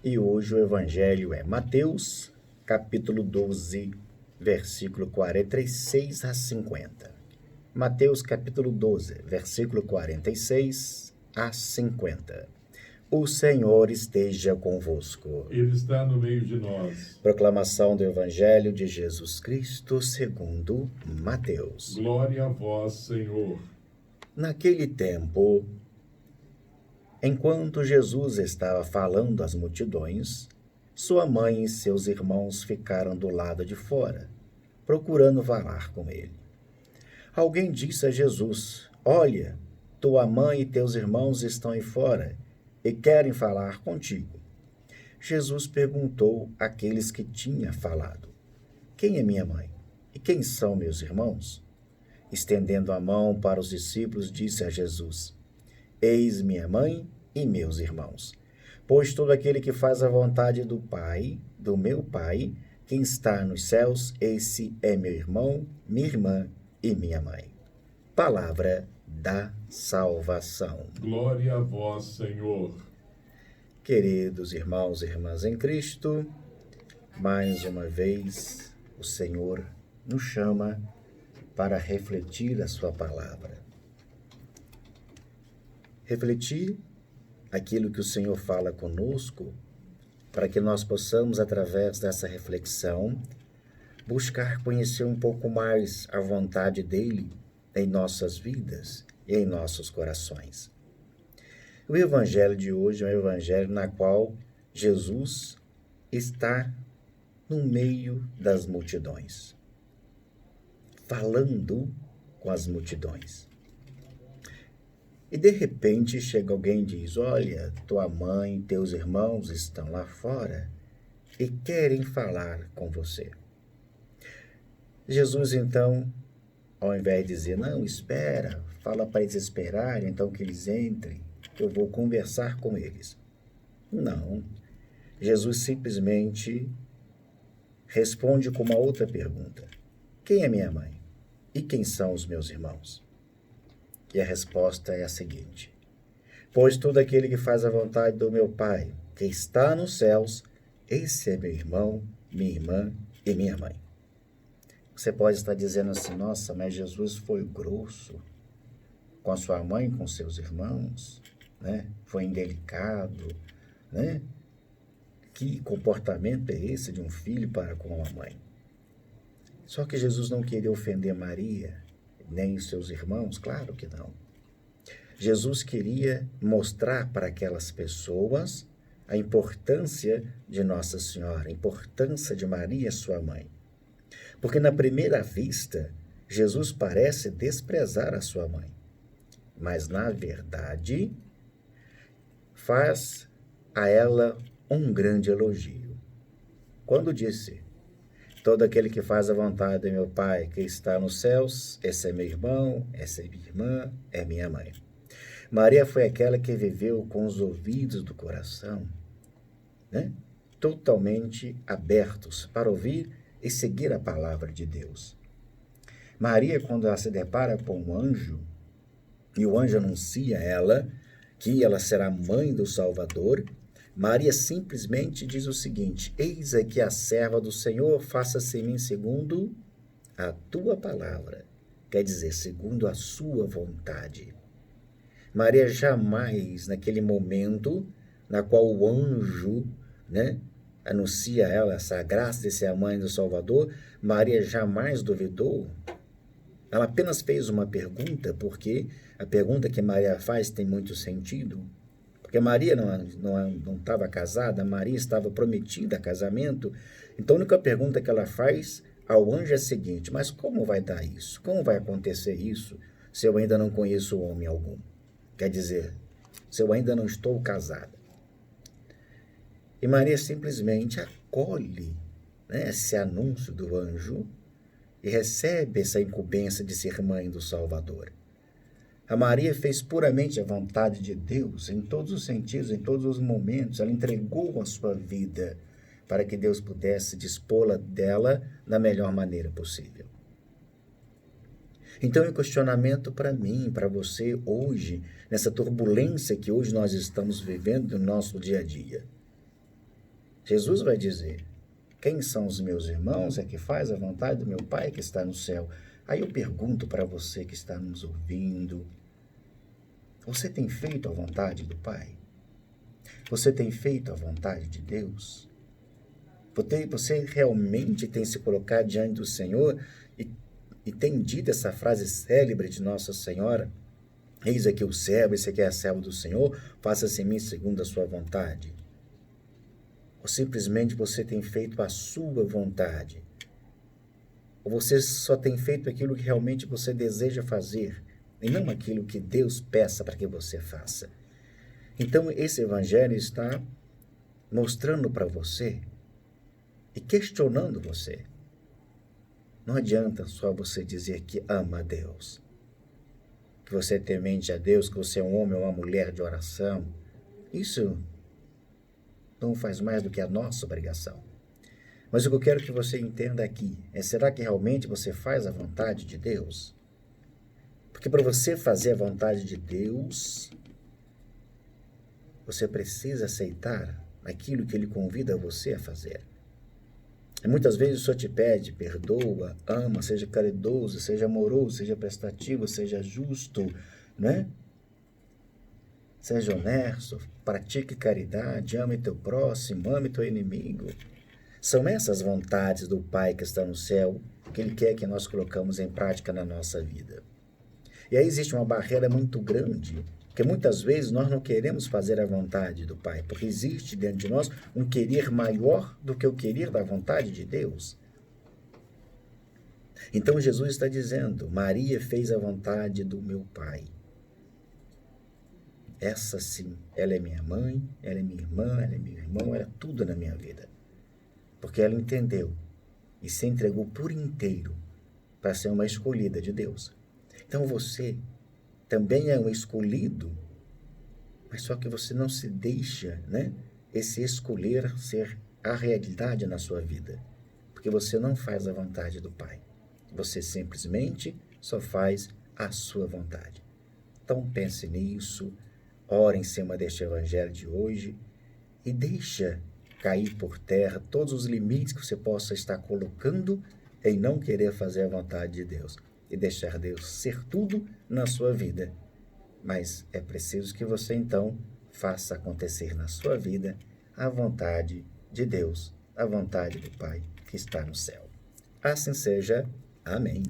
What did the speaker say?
E hoje o evangelho é Mateus, capítulo 12, versículo 46 a 50. Mateus, capítulo 12, versículo 46 a 50. O Senhor esteja convosco. Ele está no meio de nós. Proclamação do evangelho de Jesus Cristo segundo Mateus. Glória a vós, Senhor. Naquele tempo, enquanto Jesus estava falando às multidões, sua mãe e seus irmãos ficaram do lado de fora, procurando falar com ele. Alguém disse a Jesus: Olha, tua mãe e teus irmãos estão aí fora e querem falar contigo. Jesus perguntou àqueles que tinha falado: Quem é minha mãe? E quem são meus irmãos? Estendendo a mão para os discípulos, disse a Jesus: Eis minha mãe e meus irmãos. Pois todo aquele que faz a vontade do Pai, do meu Pai, quem está nos céus, esse é meu irmão, minha irmã e minha mãe. Palavra da salvação. Glória a vós, Senhor. Queridos irmãos e irmãs em Cristo, mais uma vez o Senhor nos chama para refletir a sua palavra. Refletir aquilo que o Senhor fala conosco, para que nós possamos, através dessa reflexão, buscar conhecer um pouco mais a vontade dEle em nossas vidas e em nossos corações. O evangelho de hoje é um evangelho na qual Jesus está no meio das multidões, falando com as multidões. E de repente chega alguém e diz: Olha, tua mãe e teus irmãos estão lá fora e querem falar com você. Jesus então, ao invés de dizer: Não, espera, fala para eles esperarem, então que eles entrem, que eu vou conversar com eles. Não, Jesus simplesmente responde com uma outra pergunta: Quem é minha mãe? E quem são os meus irmãos? E a resposta é a seguinte: Pois todo aquele que faz a vontade do meu Pai, que está nos céus, esse é meu irmão, minha irmã e minha mãe. Você pode estar dizendo assim: Nossa, mas Jesus foi grosso com a sua mãe, com seus irmãos, né? Foi indelicado, né? Que comportamento é esse de um filho para com a mãe? Só que Jesus não queria ofender Maria, nem os seus irmãos, claro que não. Jesus queria mostrar para aquelas pessoas a importância de Nossa Senhora, a importância de Maria, sua mãe. Porque na primeira vista, Jesus parece desprezar a sua mãe, mas na verdade faz a ela um grande elogio. Quando disse: Todo aquele que faz a vontade do meu Pai que está nos céus, esse é meu irmão, essa é minha irmã, é minha mãe. Maria foi aquela que viveu com os ouvidos do coração, né, totalmente abertos para ouvir e seguir a palavra de Deus. Maria, quando ela se depara com um anjo, e o anjo anuncia a ela que ela será mãe do Salvador, Maria simplesmente diz o seguinte: Eis aqui a serva do Senhor, faça-se em mim segundo a tua palavra. Quer dizer, segundo a sua vontade. Maria jamais, naquele momento na qual o anjo, né, anuncia a ela essa graça de ser a mãe do Salvador, Maria jamais duvidou. Ela apenas fez uma pergunta, porque a pergunta que Maria faz tem muito sentido. Porque Maria não estava casada, Maria estava prometida a casamento. Então a única pergunta que ela faz ao anjo é a seguinte: mas como vai dar isso? Como vai acontecer isso se eu ainda não conheço homem algum? Quer dizer, se eu ainda não estou casada. E Maria simplesmente acolhe, né, esse anúncio do anjo e recebe essa incumbência de ser mãe do Salvador. A Maria fez puramente a vontade de Deus em todos os sentidos, em todos os momentos. Ela entregou a sua vida para que Deus pudesse dispô-la dela da melhor maneira possível. Então, o questionamento para mim, para você hoje, nessa turbulência que hoje nós estamos vivendo no nosso dia a dia: Jesus vai dizer: quem são os meus irmãos? É que faz a vontade do meu Pai que está no céu. Aí eu pergunto para você que está nos ouvindo: você tem feito a vontade do Pai? Você tem feito a vontade de Deus? Você realmente tem se colocado diante do Senhor e tem dito essa frase célebre de Nossa Senhora: eis aqui o servo, esse aqui é a serva do Senhor, faça-se em mim segundo a sua vontade? Ou simplesmente você tem feito a sua vontade? Ou você só tem feito aquilo que realmente você deseja fazer, e não aquilo que Deus peça para que você faça? Então, esse evangelho está mostrando para você e questionando você. Não adianta só você dizer que ama a Deus, que você é temente a Deus, que você é um homem ou uma mulher de oração. Isso não faz mais do que a nossa obrigação. Mas o que eu quero que você entenda aqui é: será que realmente você faz a vontade de Deus? Porque para você fazer a vontade de Deus, você precisa aceitar aquilo que Ele convida você a fazer. E muitas vezes o Senhor te pede: perdoa, ama, seja caridoso, seja amoroso, seja prestativo, seja justo, né? Seja honesto, pratique caridade, ame teu próximo, ame teu inimigo. São essas vontades do Pai que está no céu que Ele quer que nós colocamos em prática na nossa vida. E aí existe uma barreira muito grande, porque muitas vezes nós não queremos fazer a vontade do Pai, porque existe dentro de nós um querer maior do que o querer da vontade de Deus. Então Jesus está dizendo: Maria fez a vontade do meu Pai. Essa sim, ela é minha mãe, ela é minha irmã, ela é meu irmão, ela é tudo na minha vida. Porque ela entendeu e se entregou por inteiro para ser uma escolhida de Deus. Então você também é um escolhido, mas só que você não se deixa, né, esse escolher ser a realidade na sua vida. Porque você não faz a vontade do Pai. Você simplesmente só faz a sua vontade. Então pense nisso. Ore em cima deste evangelho de hoje e deixa cair por terra todos os limites que você possa estar colocando em não querer fazer a vontade de Deus e deixar Deus ser tudo na sua vida. Mas é preciso que você então faça acontecer na sua vida a vontade de Deus, a vontade do Pai que está no céu. Assim seja. Amém.